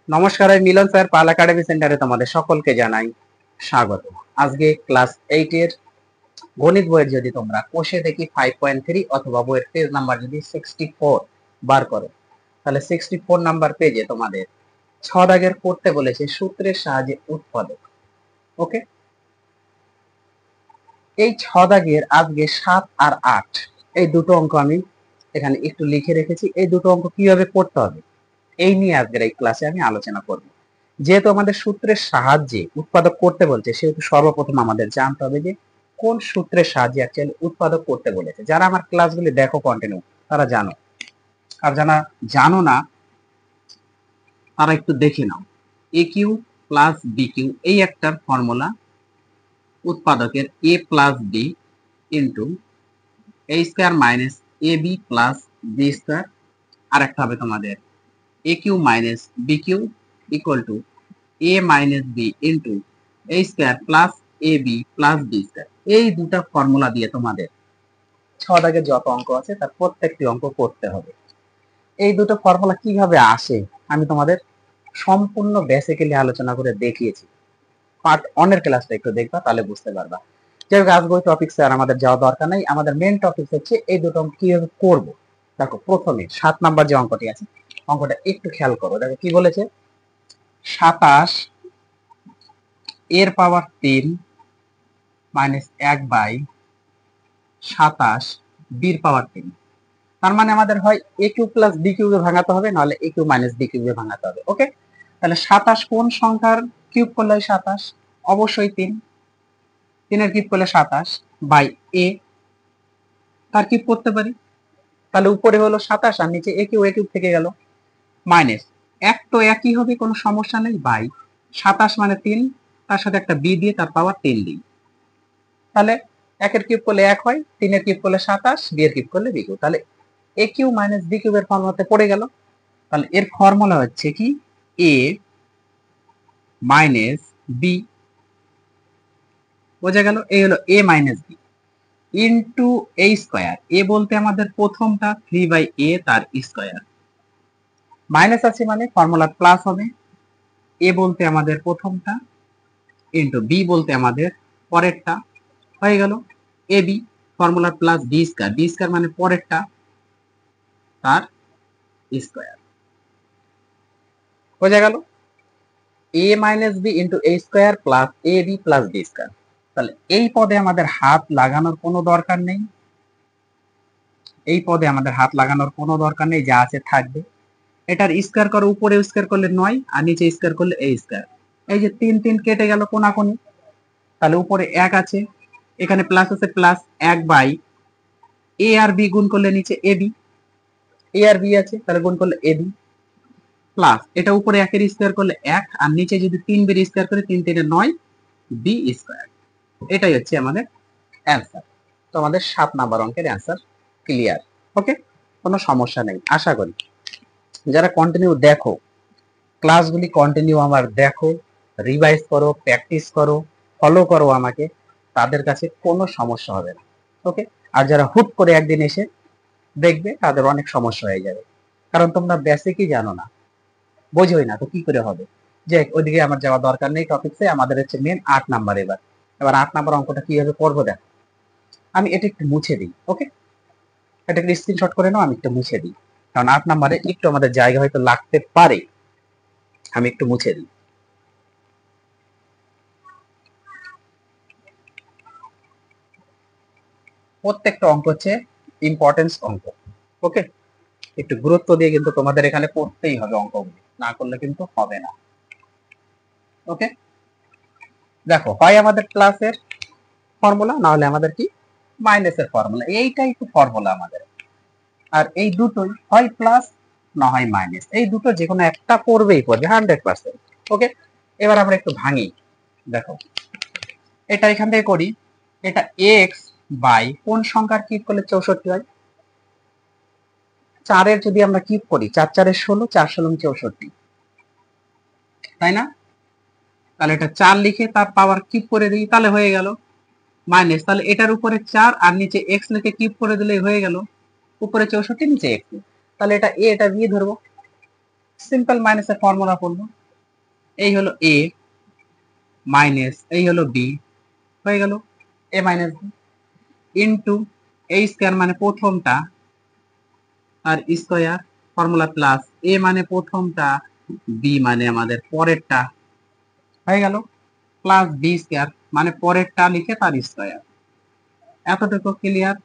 নমস্কার, আমি মিলন স্যার, পাল একাডেমি সেন্টারে তোমাদের সকলকে জানাই স্বাগত। আজকে ক্লাস 8 এর গণিত বইয়ের যদি তোমরা কোষে দেখি 5.3 অথবা বইয়ের পেজ নাম্বার যদি 64 বার করো, তাহলে 64 নাম্বার পেজে তোমাদের 6 দাগের করতে বলেছে সূত্রের সাহায্যে উৎপাদক। ওকে, এই 6 দাগের আজকে 7 আর 8 এই দুটো অঙ্ক আমি এখানে একটু লিখে রেখেছি। এই দুটো অঙ্ক কিভাবে করতে হবে এই নিয়ে আজকের এই ক্লাসে আমি আলোচনা করব। যেহেতু আমাদের সূত্রের সাহায্যে উৎপাদক করতে বলছে, সেহেতু সর্বপ্রথম আমাদের জানতে হবে যে কোন সূত্রের সাহায্যে অ্যাকচুয়ালি উৎপাদক করতে বলেছে। যারা আমার ক্লাসগুলি দেখো কন্টিনিউ, তারা জানো, আর যারা জানো না তারা একটু দেখে নাও। A cube plus B cube এই একটার ফর্মুলা উৎপাদকের A plus B into A square minus A B plus B square. আর একটা হবে তোমাদের A cube minus B cube equal to a minus B into a square plus A B plus B square. এই দুটা formula দিয়ে তোমাদের 6 দাগের যত অঙ্ক আছে তার প্রত্যেকটি অঙ্ক করতে হবে। এই দুটো ফর্মুলা কিভাবে আসে আমি তোমাদের সম্পূর্ণ বেসিক্যালি আলোচনা করে দেখিয়েছি। পার্ট 1 এর ক্লাসটা একটু দেখবা, তাহলে বুঝতে পারবা। যাই হোক, আজকে ওই টপিকসে আর আমাদের যাওয়া দরকার নাই। আমাদের মেন টপিক হচ্ছে এই দুটো অঙ্ক কিভাবে করব। দেখো, প্রথমে 7 নাম্বার যে অঙ্কটি আছে, অঙ্কটা একটু খেয়াল করো। দেখো কি বলেছে, 27 এর পাওয়ার 3 মাইনাস 1/27 বির পাওয়ার 3। তার মানে আমাদের হয় এ কিউ প্লাস বি কিউবে ভাঙাতে হবে, নাহলে এ কিউ মাইনাস বি কিউবে ভাঙাতে হবে। ওকে, তাহলে 27 কোন সংখ্যার কিউব করলে 27? অবশ্যই 3। 3 এর কিউব করলে 27 বাই এ, তার কিউব করতে পারি। তাহলে উপরে হলো 27 আর নিচে এ কিউব থেকে গেল মাইনাস, এক তো একই হবে, কোনো সমস্যা নেই, বাই 27 মানে 3, তার সাথে একটা বি দিয়ে তার পাওয়ার 3 দিই। তাহলে একের কিউব করলে 1 হয়, 3 এর কিউব করলে 27, বি এর কিউব করলে বি কিউব। তাহলে এ কিউ মাইনাস বি কিউবের ফর্মুলাতে পড়ে গেল। তাহলে এর ফর্মুলা হচ্ছে কি, এ মাইনাস বি, বোঝা গেল? এই হলো এ minus B into A square. এ বলতে আমাদের প্রথমটা 3/a তার স্কোয়ার, মাইনাস আছে মানে ফর্মুলা প্লাস হবে। এ বলতে আমাদের প্রথমটা ইন্টু বি বলতে আমাদের পরেরটা, হয়ে গেল A B formula plus B square. B square মানে পরেরটা তার স্কোয়ার, বোঝা গেল? A minus B into A square plus A B plus B square. তাহলে এই পদে আমাদের হাত লাগানোর কোনো দরকার নেই, এই পদে আমাদের হাত লাগানোর কোনো দরকার নেই, যা আছে থাকবে। এটার স্কোয়ার করো, উপরে স্কোয়ার করলে 9 আর নিচে স্কোয়ার করলে এ স্কোয়ার। এই যে 3 3 কেটে গেল কোনাকুনি, তাহলে উপরে 1 আছে, এখানে প্লাস আছে, প্লাস 1 বাই এ আর বি গুণ করলে নিচে এ বি, এ আর বি আছে তাহলে গুণ করলে এ বি প্লাস এটা উপরে 1 এর স্কোয়ার করলে 1 আর নিচে যদি 3 বের স্কোয়ার করে 3 3 9 বি স্কোয়ার। এটাই হচ্ছে আমাদের অ্যান্সার। তো আমাদের 7 নাম্বার অঙ্কের অ্যান্সার ক্লিয়ার। ওকে, কোনো সমস্যা নেই। আশা করি যারা কন্টিনিউ দেখো, ক্লাসগুলি কন্টিনিউ আমার দেখো, রিভাইজ করো, প্র্যাকটিস করো, ফলো করো আমাকে, তাদের কাছে কোনো সমস্যা হবে না। ওকে, আর যারা হুট করে একদিন এসে দেখবে, তাদের অনেক সমস্যা হয়ে যাবে, কারণ তোমরা বেসিকই জানো না, বোঝোই না, তো কি করে হবে। যে ওইদিকে আমার যাওয়া দরকার নেই টপিকসে, আমাদের হচ্ছে মেন 8 নাম্বার। এবার 8 নাম্বার অঙ্কটা কিভাবে করবো দেখো। আমি এটা একটু মুছে দিই। ওকে, এটা একটু স্ক্রিনশট করে নাও, আমি একটু মুছে দিই, কারণ 8 নাম্বারে একটু আমাদের জায়গা হয়তো লাগতে পারে। আমি একটু মুছে দিই। প্রত্যেকটা অঙ্ক হচ্ছে ইম্পর্টেন্স অঙ্ক। ওকে, একটু গুরুত্ব দিয়ে কিন্তু তোমাদের এখানে পড়তেই হবে, অঙ্কগুলি না করলে কিন্তু হবে না। ওকে, দেখো, হয় আমাদের প্লাসের ফর্মুলা, না হলে আমাদের কি মাইনাসের ফর্মুলা, এইটাই তো ফর্মুলা আমাদের। আর এই দুটোই হয় প্লাস না হয় মাইনাস, এই দুটো যে কোনো একটা পড়বেই পড়বে 100%। ওকে, এবার আমরা একটু ভাঙি। দেখো, এটা এখান থেকে করি, এটা এক্স বাই কোন সংখ্যার কিউব করলে 64 হয়? 4 যদি আমরা কিউব করি, 4 4 16, 4 16 64, তাই না? তাহলে এটা 4 লিখে তার পাওয়ার কিউব করে দিই, তাহলে হয়ে গেল মাইনাস। তাহলে এটার উপরে 4 আর নিচে এক্স লিখে কিউব করে দিলেই হয়ে গেল, উপরে 64 নিচে এক্স। তাহলে এটা এ এটা বি ধরবো, সিম্পল মাইনাসের ফর্মুলা পড়বো। এই হলো এ মাইনাস এই হলো বি, হয়ে গেল A minus B into A square মানে প্রথমটা আর স্কোয়ার ফর্মুলা প্লাস এ মানে প্রথমটা, বি মানে আমাদের পরেরটা, হয়ে গেল প্লাস বি স্কোয়ার মানে পরেরটা লিখে তার স্কোয়ার। এতটুকু ক্লিয়ার।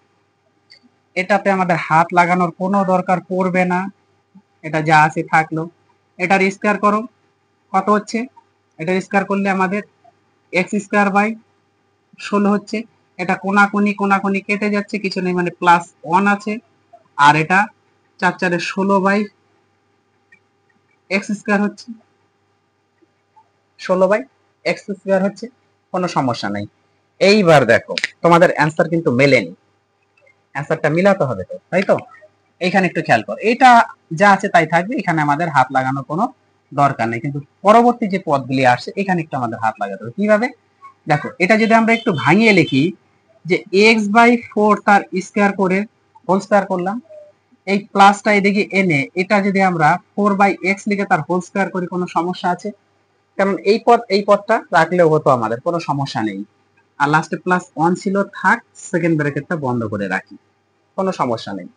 এটাতে আমাদের হাত লাগানোর কোনো দরকার পড়বে না, এটা যা আছে থাকলো। এটার স্কোয়ার করো, কত হচ্ছে? এটার স্কোয়ার করলে আমাদের এক্স স্কোয়ার বাই 16 হচ্ছে। এটা কোনাকুনি কেটে যাচ্ছে, কিছু নেই মানে প্লাস 1 আছে। আর এটা 4 4 16 বাই এক্স স্কোয়ার হচ্ছে, 16 বাই এক্স স্কোয়ার হচ্ছে, কোনো সমস্যা নাই। এইবার দেখো তোমাদের অ্যান্সার কিন্তু মেলেনি, অ্যান্সারটা মিলাতে হবে তো, তাই তো? এইখানে একটু খেয়াল করো, এটা যা আছে তাই থাকবে, এখানে আমাদের হাত লাগানোর কোনো দরকার নেই, কিন্তু পরবর্তী যে পদগুলি আসছে এখানে একটু আমাদের হাত লাগাতে হবে। কিভাবে দেখো, এটা যদি আমরা একটু ভাঙিয়ে লিখি যে এক্স বাই 4 তার স্কোয়ার করে হোল স্কোয়ার করলাম, এই প্লাসটা এদিকে এনে এটা যদি আমরা 4 বাই এক্স লিখে তার হোল স্কোয়ার করি, কোনো সমস্যা আছে? কারণ এই পদটা রাখলেও হতো, আমাদের কোনো সমস্যা নেই। আর লাস্টে প্লাস 1 ছিল, থাক, সেকেন্ড ব্র্যাকেটটা বন্ধ করে রাখি, কোনো সমস্যা নেই।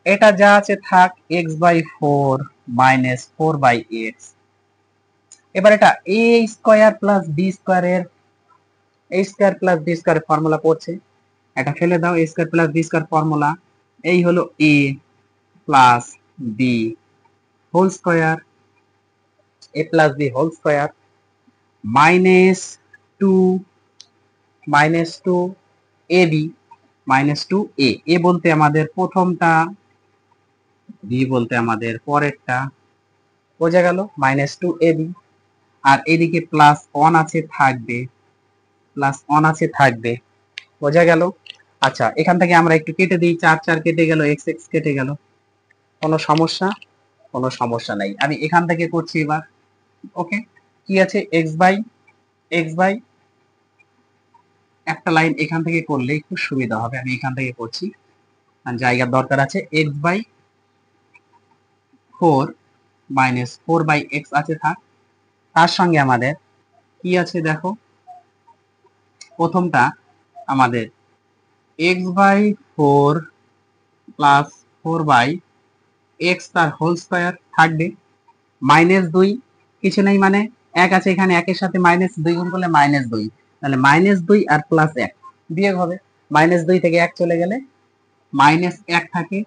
এটা যা আছে থাক, x by 4 minus 4 by x. এবার এটা এ স্কোয়ার প্লাস বি স্কোয়ারের এ স্কোয়ার প্লাস বি স্কোয়ারের ফর্মুলা পড়ছে, এটা ফেলে দাও। A square plus B square formula, এই হলো A plus B whole square, A plus B whole square minus 2 A B minus 2 A বলতে আমাদের প্রথমটা, বি বলতে আমাদের পরেরটা, বোঝা গেল? Minus 2 A B. আর এদিকে প্লাস 1 আছে থাকবে, প্লাস 1 আছে থাকবে, বোঝা গেল? আচ্ছা, এখান থেকে আমরা একটু কেটে দিই, 4 4 কেটে গেল, এক্স এক্স কেটে গেল, কোনো সমস্যা? কোনো সমস্যা নাই। আমি এখান থেকে করছি এবার, ওকে? কি আছে? এক্স বাই একটা লাইন এখান থেকে করলে একটু সুবিধা হবে, আমি এখান থেকে করছি, আর জায়গার দরকার আছে। X by 4 minus 4 by x আছে থাক, তার সঙ্গে আমাদের কি আছে দেখো, প্রথমটা আমাদের x by 4 plus 4 by x তার হোল স্কোয়ার থাকবে, মাইনাস 2 কিছু নেই মানে 1 আছে এখানে, একের সাথে মাইনাস 2 গুণ করলে মাইনাস 2, তাহলে মাইনাস 2 আর প্লাস 1 বিয়োগ হবে, মাইনাস 2 থেকে 1 চলে গেলে মাইনাস 1 থাকে।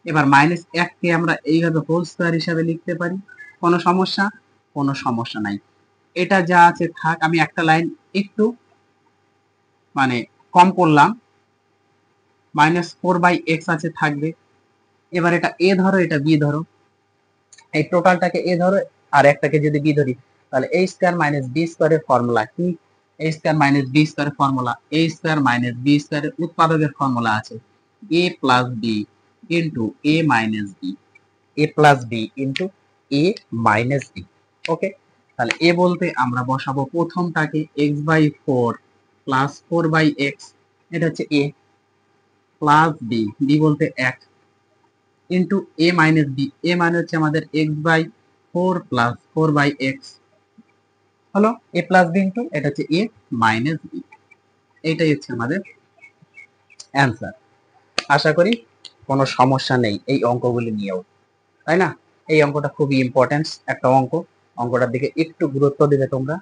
এবার মাইনাস 1 কে আমরা এইভাবে হোল স্কোয়ার হিসাবে লিখতে পারি, কোনো সমস্যা? কোনো সমস্যা নাই। এটা যা আছে থাক, আমি একটা লাইন একটু মানে কম করলাম, মাইনাস 4 বাই এক্স আছে থাকবে। এবার এটা এ ধরো, এটা বি ধরো, এই টোটালটাকে এ ধরো আর একটাকে যদি বি ধরি, তাহলে এ স্কোয়ার মাইনাস বি স্কোয়ারের ফর্মুলা কি? এ স্কোয়ার মাইনাস বি স্কোয়ারের formula, A square minus B স্কোয়ারের উৎপাদকের ফর্মুলা আছে A plus B into A minus B, A plus B into A minus B, okay? তাহলে A বলতে আমরা বসাবো প্রথমটাকে x by 4 plus 4 by x, এটা হচ্ছে এ, প্লাস বি, বি বলতে 1 into A minus B, A মানে হচ্ছে আমাদের x by 4 plus 4 by x, হলো এ প্লাস বি ইন্টু এটা হচ্ছে এ মাইনাস বি। এইটাই হচ্ছে আমাদের অ্যান্সার। আশা করি কোনো সমস্যা নেই এই অঙ্কগুলি নিয়েও, তাই না? এই অঙ্কটা খুবই ইম্পর্টেন্ট একটা অঙ্ক, অঙ্কটার দিকে একটু গুরুত্ব দিবে তোমরা,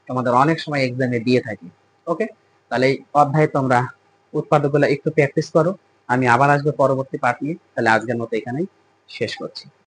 তোমাদের অনেক সময় এক্সামে দিয়ে থাকি, ওকে? তাহলে এই অধ্যায়ে তোমরা উৎপাদকগুলো একটু প্র্যাকটিস করো, আমি আবার আসবো পরবর্তী পার্ট নিয়ে। তাহলে আজকের মতো এখানেই শেষ করছি।